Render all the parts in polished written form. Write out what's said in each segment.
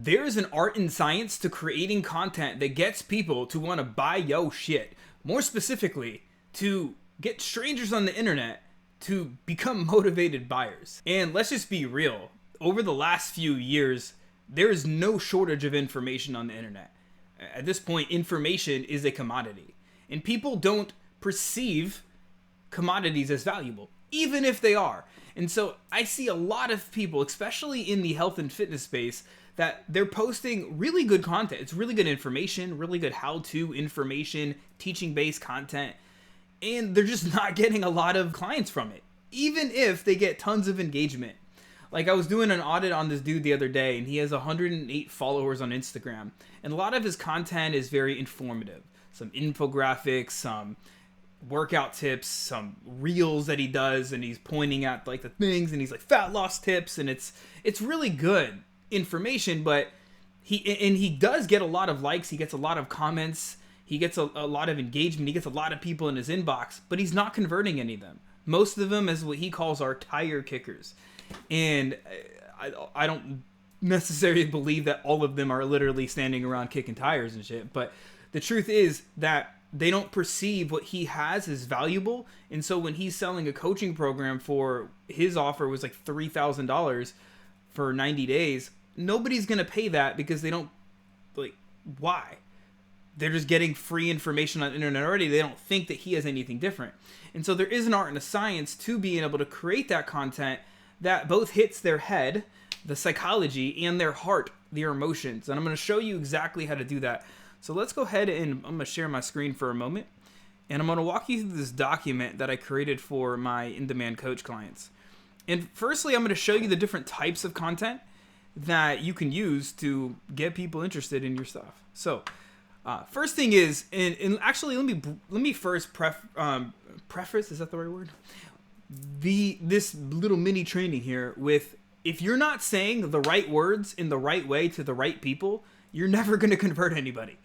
There is an art and science to creating content that gets people to want to buy yo shit. More specifically, to get strangers on the internet to become motivated buyers. And let's just be real. Over the last few years, there is no shortage of information on the internet. At this point, information is a commodity. And people don't perceive commodities as valuable, even if they are. And so I see a lot of people, especially in the health and fitness space, that they're posting really good content. It's really good information, really good how-to information, teaching-based content, and they're just not getting a lot of clients from it, even if they get tons of engagement. Like, I was doing an audit on this dude the other day, and he has 108 followers on Instagram, and a lot of his content is very informative. Some infographics, some workout tips, some reels that he does, and he's pointing at like the things, and he's like fat loss tips, and it's really good information. But he does get a lot of likes, he gets a lot of comments, he gets a lot of engagement, he gets a lot of people in his inbox, but he's not converting any of them. Most of them is what he calls our tire kickers, and I don't necessarily believe that all of them are literally standing around kicking tires and shit, but the truth is that they don't perceive what he has as valuable. And so when he's selling a coaching program, for his offer was like $3,000 for 90 days, nobody's going to pay that, because they don't, like, why? They're just getting free information on the internet already. They don't think that he has anything different. And so there is an art and a science to being able to create that content that both hits their head, the psychology, and their heart, their emotions. And I'm going to show you exactly how to do that. So let's go ahead and I'm going to share my screen for a moment. And I'm going to walk you through this document that I created for my in-demand coach clients. And firstly, I'm going to show you the different types of content that you can use to get people interested in your stuff. So first thing is, and actually let me first preface, is that the right word? This little mini training here with, if you're not saying the right words in the right way to the right people, you're never going to convert anybody.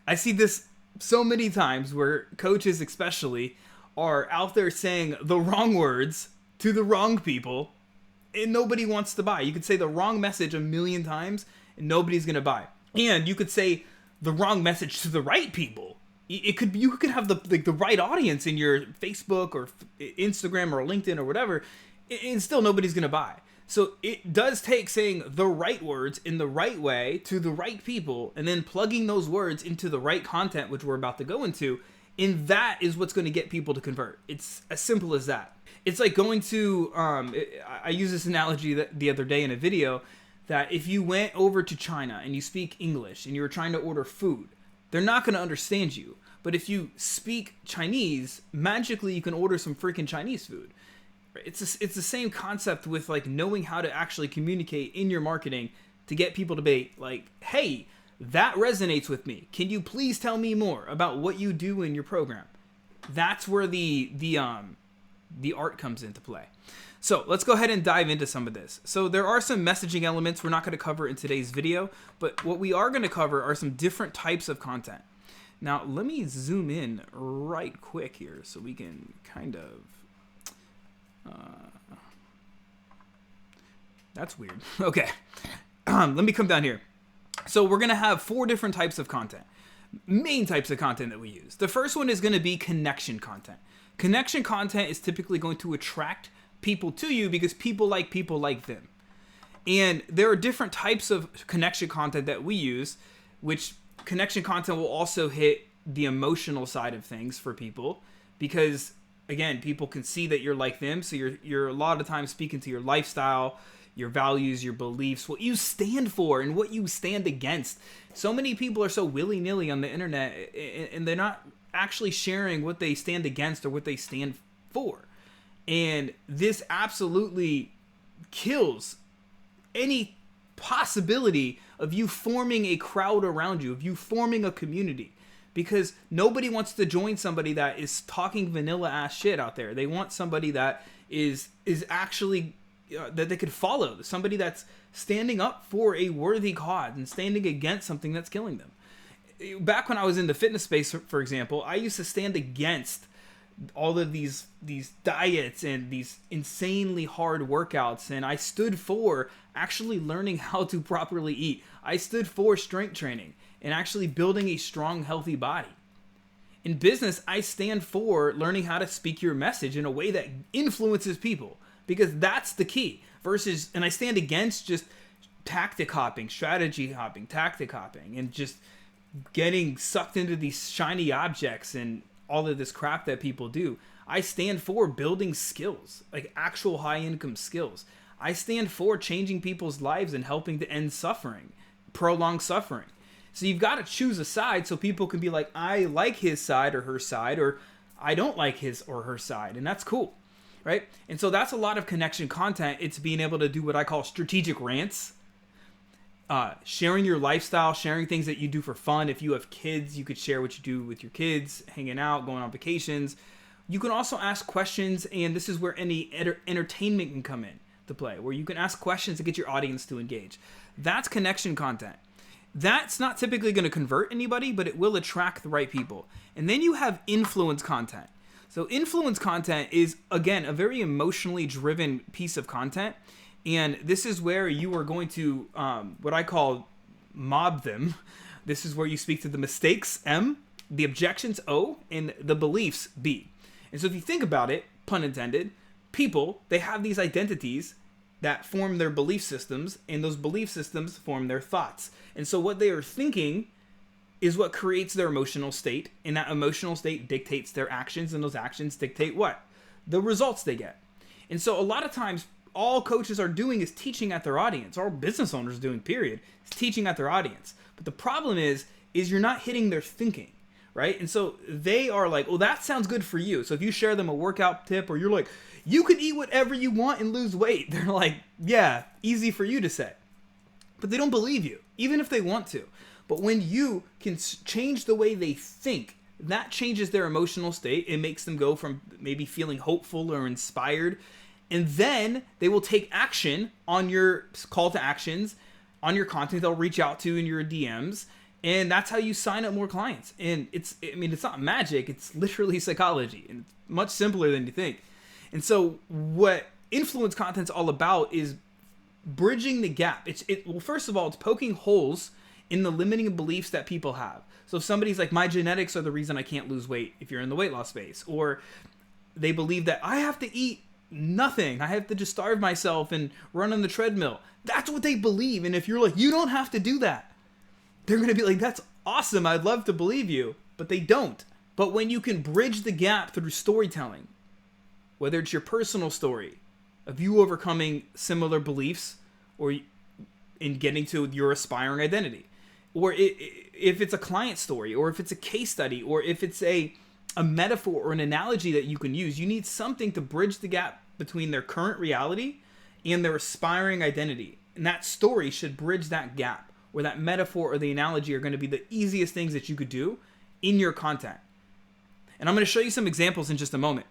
I see this so many times where coaches especially are out there saying the wrong words to the wrong people, and nobody wants to buy. You could say the wrong message a million times and nobody's going to buy. And you could say the wrong message to the right people. You could have the right audience in your Facebook or Instagram or LinkedIn or whatever, and still nobody's going to buy. So it does take saying the right words in the right way to the right people, and then plugging those words into the right content, which we're about to go into, and that is what's going to get people to convert. It's as simple as that. It's like going to, I used this analogy the other day in a video, that if you went over to China and you speak English and you were trying to order food, they're not going to understand you. But if you speak Chinese, magically you can order some freaking Chinese food. It's the same concept with like knowing how to actually communicate in your marketing to get people to be like, hey, that resonates with me. Can you please tell me more about what you do in your program? That's where the art comes into play. So let's go ahead and dive into some of this. So there are some messaging elements we're not going to cover in today's video, but what we are going to cover are some different types of content. Now let me zoom in right quick here so we can kind of that's weird. Okay. Let me come down here. So we're going to have 4 different types of content. Main types of content that we use. The first one is going to be connection content. Connection content is typically going to attract people to you because people like them. And there are different types of connection content that we use, which connection content will also hit the emotional side of things for people, because again, people can see that you're like them, so you're a lot of times speaking to your lifestyle, your values, your beliefs, what you stand for, and what you stand against. So many people are so willy-nilly on the internet, and they're not actually sharing what they stand against or what they stand for. And this absolutely kills any possibility of you forming a crowd around you, of you forming a community. Because nobody wants to join somebody that is talking vanilla ass shit out there. They want somebody that is actually that they could follow, somebody that's standing up for a worthy cause and standing against something that's killing them. Back when I was in the fitness space, for example, I used to stand against all of these diets and these insanely hard workouts, and I stood for actually learning how to properly eat. I stood for strength training and actually building a strong, healthy body. In business, I stand for learning how to speak your message in a way that influences people, because that's the key. And I stand against just tactic hopping, strategy hopping, tactic hopping, and just getting sucked into these shiny objects and all of this crap that people do. I stand for building skills, like actual high income skills. I stand for changing people's lives and helping to end suffering, prolonged suffering. So you've got to choose a side so people can be like, I like his side or her side, or I don't like his or her side. And that's cool, right? And so that's a lot of connection content. It's being able to do what I call strategic rants, sharing your lifestyle, sharing things that you do for fun. If you have kids, you could share what you do with your kids, hanging out, going on vacations. You can also ask questions, and this is where any entertainment can come in to play, where you can ask questions to get your audience to engage. That's connection content. That's not typically going to convert anybody, but it will attract the right people. And then you have influence content. So influence content is, again, a very emotionally driven piece of content. And this is where you are going to, what I call mob them. This is where you speak to the mistakes, M, the objections, O, and the beliefs, B. And so if you think about it, pun intended, people, they have these identities that form their belief systems, and those belief systems form their thoughts. And so what they are thinking is what creates their emotional state, and that emotional state dictates their actions, and those actions dictate what? The results they get. And so a lot of times, all coaches are doing is teaching at their audience, or business owners doing, period, is teaching at their audience. But the problem is you're not hitting their thinking, right? And so they are like, well, that sounds good for you. So if you share them a workout tip, or you're like, you can eat whatever you want and lose weight, they're like, yeah, easy for you to say. But they don't believe you, even if they want to. But when you can change the way they think, that changes their emotional state. It makes them go from maybe feeling hopeful or inspired. And then they will take action on your call to actions, on your content they'll reach out to in your DMs. And that's how you sign up more it's not magic. It's literally psychology, and it's much simpler than you think. And so what influence content's all about is bridging the gap. Well, first of all, it's poking holes in the limiting beliefs that people have. So if somebody's like, my genetics are the reason I can't lose weight, if you're in the weight loss space, or they believe that I have to eat nothing, I have to just starve myself and run on the treadmill. That's what they believe. And if you're like, you don't have to do that, they're going to be like, that's awesome, I'd love to believe you, but they don't. But when you can bridge the gap through storytelling, whether it's your personal story of you overcoming similar beliefs, or in getting to your aspiring identity, or if it's a client story, or if it's a case study, or if it's a metaphor or an analogy that you can use, you need something to bridge the gap between their current reality and their aspiring identity. And that story should bridge that gap, where that metaphor or the analogy are going to be the easiest things that you could do in your content. And I'm going to show you some examples in just a moment.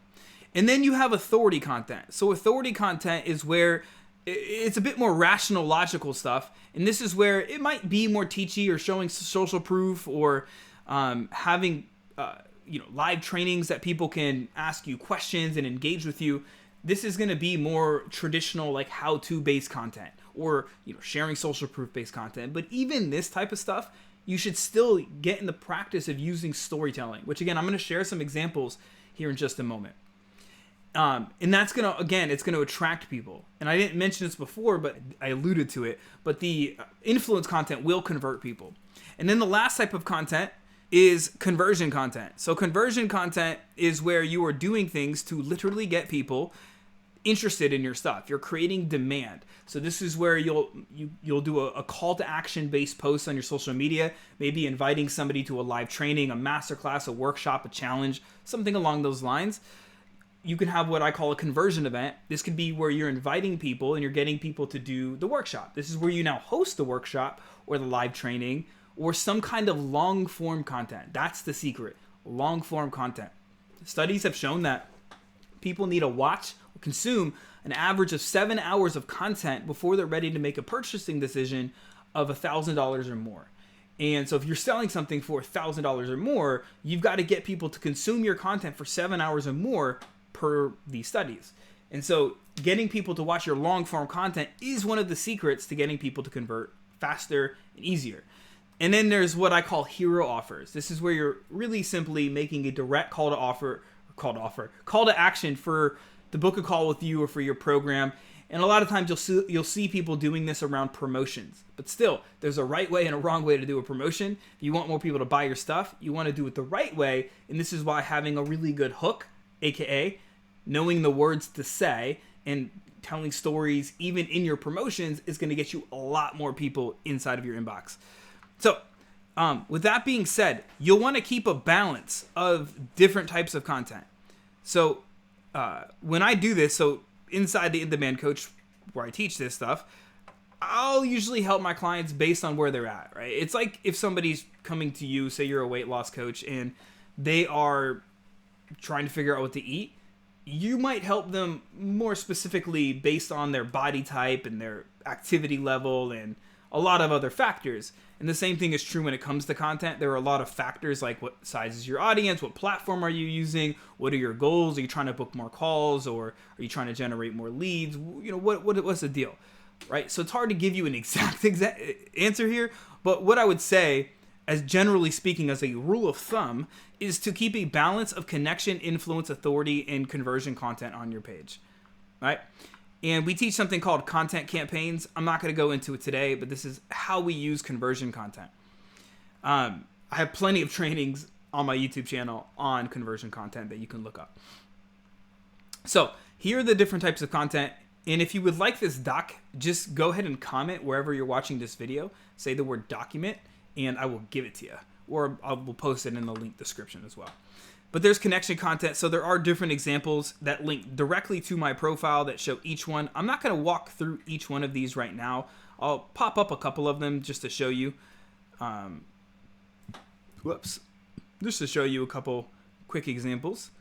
And then you have authority content. So authority content is where it's a bit more rational, logical stuff. And this is where it might be more teachy, or showing social proof, or having live trainings that people can ask you questions and engage with you. This is going to be more traditional, like how-to based content, or sharing social proof based content. But even this type of stuff, you should still get in the practice of using storytelling, which again, I'm going to share some examples here in just a moment. And that's going to, it's going to attract people. And I didn't mention this before, but I alluded to it, but the influence content will convert people. And then the last type of content is conversion content. So conversion content is where you are doing things to literally get people interested in your stuff. You're creating demand. So this is where you'll do a call to action based post on your social media, maybe inviting somebody to a live training, a masterclass, a workshop, a challenge, something along those lines. You can have what I call a conversion event. This could be where you're inviting people and you're getting people to do the workshop. This is where you now host the workshop or the live training or some kind of long form content. That's the secret. Long form content. Studies have shown that people need to watch or consume an average of 7 hours of content before they're ready to make a purchasing decision of $1,000 or more. And so if you're selling something for $1,000 or more, you've got to get people to consume your content for 7 hours or more per these studies. And so getting people to watch your long form content is one of the secrets to getting people to convert faster and easier. And then there's what I call hero offers. This is where you're really simply making a direct call to action for to book a call with you or for your program. And a lot of times you'll see people doing this around promotions. But still, there's a right way and a wrong way to do a promotion. If you want more people to buy your stuff, you want to do it the right way. And this is why having a really good hook, aka knowing the words to say and telling stories even in your promotions, is going to get you a lot more people inside of your inbox. So with that being said, you'll want to keep a balance of different types of content. So when I do this, so inside the In-Demand Coach, where I teach this stuff, I'll usually help my clients based on where they're at, right? It's like if somebody's coming to you, say you're a weight loss coach, and they are trying to figure out what to eat, you might help them more specifically based on their body type and their activity level and a lot of other factors. And the same thing is true when it comes to content. There are a lot of factors like what size is your audience, what platform are you using, what are your goals, are you trying to book more calls, or are you trying to generate more leads? You know, what's the deal, right? So it's hard to give you an exact answer here, but what I would say, as generally speaking, as a rule of thumb, is to keep a balance of connection, influence, authority, and conversion content on your page, right? And we teach something called content campaigns. I'm not going to go into it today, but this is how we use conversion content. I have plenty of trainings on my YouTube channel on conversion content that you can look up. So here are the different types of content. And if you would like this doc, just go ahead and comment wherever you're watching this video. Say the word document, and I will give it to you. Or I will post it in the link description as well. But there's connection content, so there are different examples that link directly to my profile that show each one. I'm not going to walk through each one of these right now. I'll pop up a couple of them just to show you. Just to show you a couple quick examples.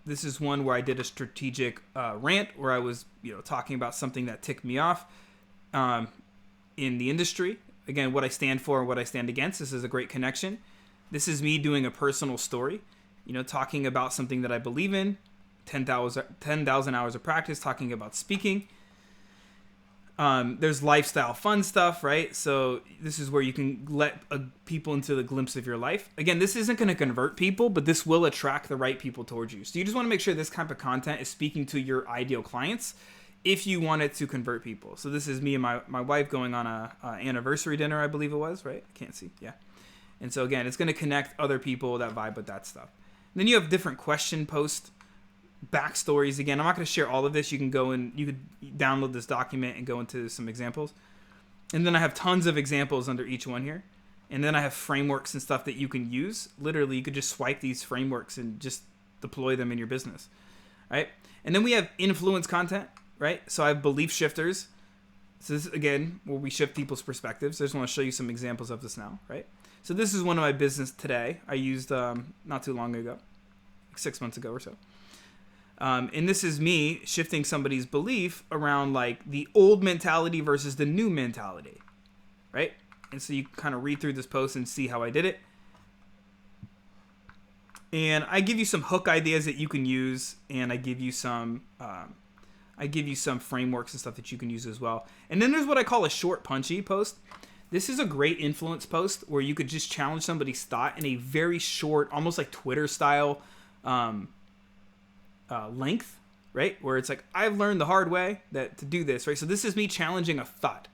This is one where I did a strategic rant where I was, talking about something that ticked me off in the industry. Again, what I stand for and what I stand against. This is a great connection. This is me doing a personal story, talking about something that I believe in, 10,000 hours of practice, talking about speaking. There's lifestyle fun stuff, right? So this is where you can let people into the glimpse of your life. Again, this isn't going to convert people, but this will attract the right people towards you. So you just want to make sure this type of content is speaking to your ideal clients if you want it to convert people. So this is me and my wife going on a anniversary dinner, I believe it was, right? I can't see. Yeah. And so again, it's going to connect other people that vibe with that stuff. And then you have different question post backstories. Again, I'm not going to share all of this. You can go and you could download this document and go into some examples. And then I have tons of examples under each one here. And then I have frameworks and stuff that you can use. Literally, you could just swipe these frameworks and just deploy them in your business, right? And then we have influence content, right? So I have belief shifters. So this is, again, where we shift people's perspectives. I just want to show you some examples of this now, right? So this is one of my business today. I used not too long ago, like 6 months ago or so. And this is me shifting somebody's belief around like the old mentality versus the new mentality, right? And so you kind of read through this post and see how I did it. And I give you some hook ideas that you can use, and I give you some frameworks and stuff that you can use as well. And then there's what I call a short punchy post. This is a great influence post where you could just challenge somebody's thought in a very short, almost like Twitter style length, right? Where it's like, I've learned the hard way that to do this, right? So this is me challenging a thought,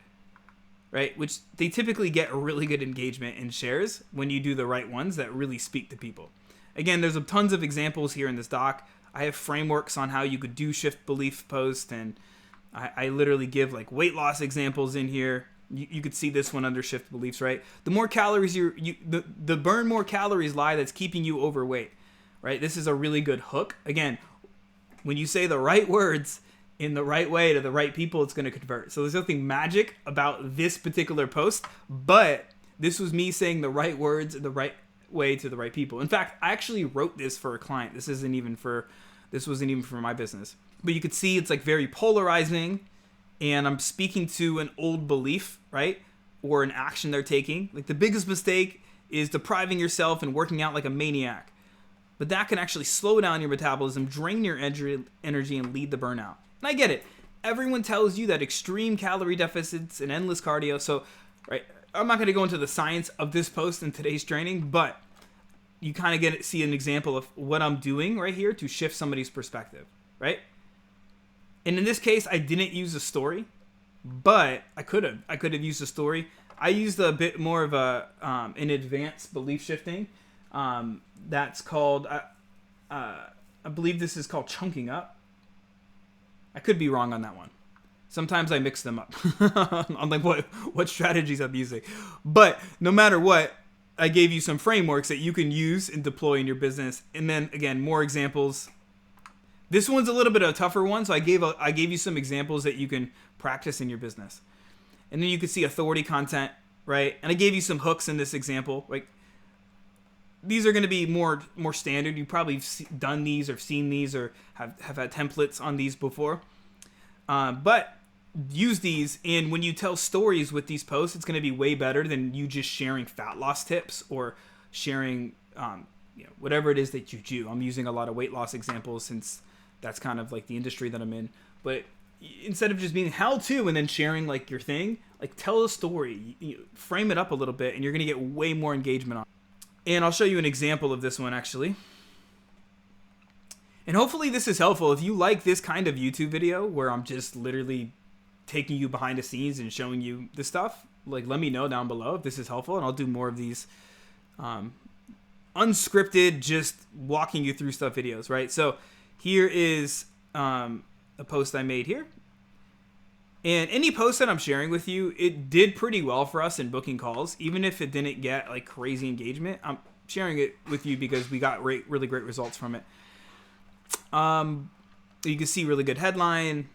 right? Which they typically get a really good engagement and shares when you do the right ones that really speak to people. Again, there's tons of examples here in this doc. I have frameworks on how you could do shift belief post, and I literally give like weight loss examples in here. You could see this one under shift beliefs, right? The more calories the burn more calories lie that's keeping you overweight, right? This is a really good hook. Again, when you say the right words in the right way to the right people, it's going to convert. So there's nothing magic about this particular post, but this was me saying the right words in the right way to the right people. In fact, I actually wrote this for a client. This wasn't even for my business, but you could see it's like very polarizing. And I'm speaking to an old belief, right? Or an action they're taking. Like the biggest mistake is depriving yourself and working out like a maniac. but that can actually slow down your metabolism, drain your energy, and lead to burnout. And I get it. Everyone tells you that extreme calorie deficits and endless cardio. So, right, I'm not going to go into the science of this post in today's training, but you kind of see an example of what I'm doing right here to shift somebody's perspective, right? And in this case, I didn't use a story, but I could have. I could have used a story. I used a bit more of an advanced belief shifting. That's called, I believe this is called chunking up. I could be wrong on that one. Sometimes I mix them up on like what strategies I'm using. But no matter what, I gave you some frameworks that you can use and deploy in your business. And then again, more examples. This one's a little bit of a tougher one, so I gave you some examples that you can practice in your business. And then you can see authority content, right? And I gave you some hooks in this example. Like, these are going to be more standard. You've probably done these or seen these or have had templates on these before. But use these, and when you tell stories with these posts, it's going to be way better than you just sharing fat loss tips or sharing whatever it is that you do. I'm using a lot of weight loss examples since that's kind of like the industry that I'm in. But instead of just being how to and then sharing like your thing, like tell a story, frame it up a little bit, and you're going to get way more engagement on it. And I'll show you an example of this one actually. And hopefully this is helpful. If you like this kind of YouTube video where I'm just literally taking you behind the scenes and showing you the stuff, like let me know down below if this is helpful, and I'll do more of these unscripted, just walking you through stuff videos, right? So here is a post I made here. And any post that I'm sharing with you, it did pretty well for us in booking calls. Even if it didn't get like crazy engagement, I'm sharing it with you because we got really great results from it. You can see really good headline,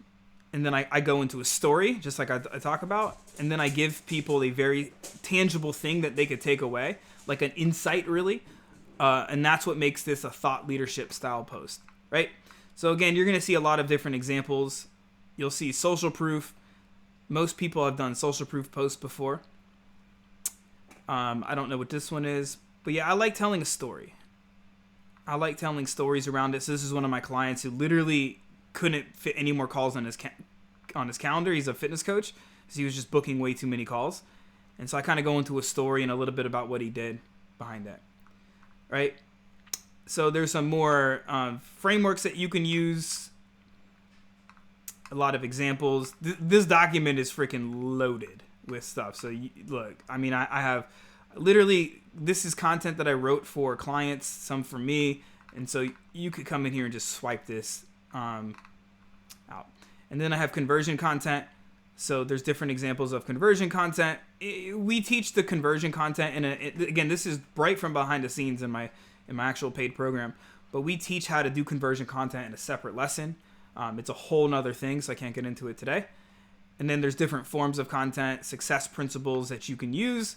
and then I go into a story, just like I talk about, and then I give people a very tangible thing that they could take away, like an insight really, and that's what makes this a thought leadership style post, right? So again, you're going to see a lot of different examples. You'll see social proof. Most people have done social proof posts before. I don't know what this one is, but yeah, I like telling a story. I like telling stories around it. So this is one of my clients who literally couldn't fit any more calls on his calendar. He's a fitness coach, so he was just booking way too many calls. And so I kind of go into a story and a little bit about what he did behind that, right? So there's some more frameworks that you can use. A lot of examples. This document is freaking loaded with stuff. So look, I mean, I have literally, this is content that I wrote for clients, some for me. And so you could come in here and just swipe this out. And then I have conversion content. So there's different examples of conversion content. We teach the conversion content. And again, this is right from behind the scenes in my actual paid program. But we teach how to do conversion content in a separate lesson. It's a whole nother thing, so I can't get into it today. And then there's different forms of content, success principles that you can use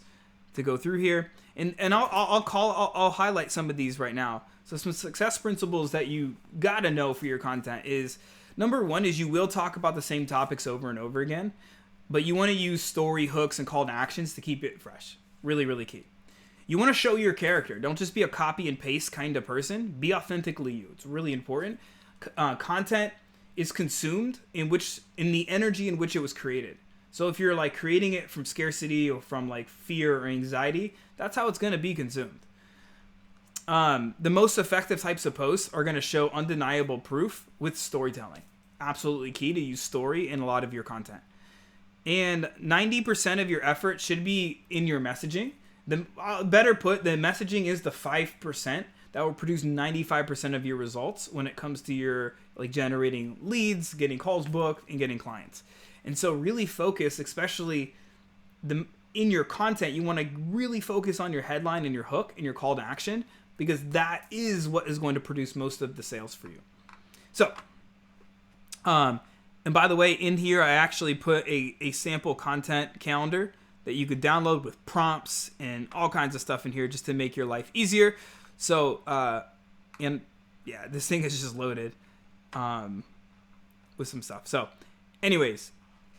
to go through here. And I'll highlight some of these right now. So some success principles that you gotta know for your content is, number one is you will talk about the same topics over and over again, but you want to use story hooks and call to actions to keep it fresh. Really, really key. You want to show your character. Don't just be a copy and paste kind of person. Be authentically you. It's really important. Content is consumed in the energy in which it was created. So if you're like creating it from scarcity or from like fear or anxiety, that's how it's going to be consumed. The most effective types of posts are going to show undeniable proof with storytelling. Absolutely key to use story in a lot of your content. And 90% of your effort should be in your messaging. Better put, the messaging is the 5% that will produce 95% of your results when it comes to your like generating leads, getting calls booked, and getting clients. And so really focus, especially in your content, you want to really focus on your headline and your hook and your call to action, because that is what is going to produce most of the sales for you. So, and by the way, in here, I actually put a sample content calendar that you could download with prompts and all kinds of stuff in here just to make your life easier. So, and yeah, this thing is just loaded with some stuff. So anyways,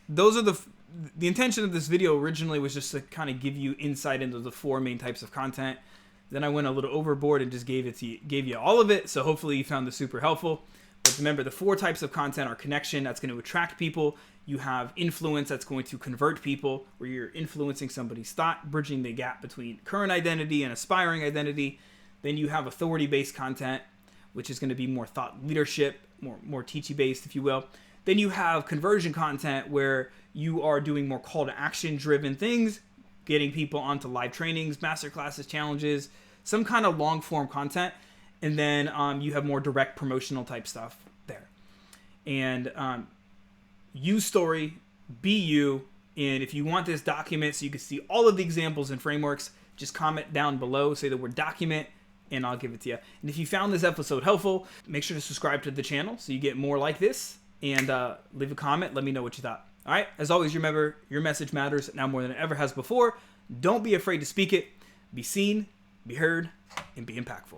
those are the intention of this video originally was just to kind of give you insight into the 4 main types of content. Then I went a little overboard and just gave you all of it. So hopefully you found this super helpful. But remember, the 4 types of content are connection, that's going to attract people. You have influence, that's going to convert people, where you're influencing somebody's thought, bridging the gap between current identity and aspiring identity. Then you have authority-based content, which is going to be more thought leadership, more teachy-based, if you will. Then you have conversion content, where you are doing more call to action driven things, getting people onto live trainings, masterclasses, challenges, some kind of long form content. And then you have more direct promotional type stuff there. And use story, be you. And if you want this document so you can see all of the examples and frameworks, just comment down below, say the word document, and I'll give it to you. And if you found this episode helpful, make sure to subscribe to the channel so you get more like this. And leave a comment. Let me know what you thought. All right. As always, remember, your message matters now more than it ever has before. Don't be afraid to speak it. Be seen, be heard, and be impactful.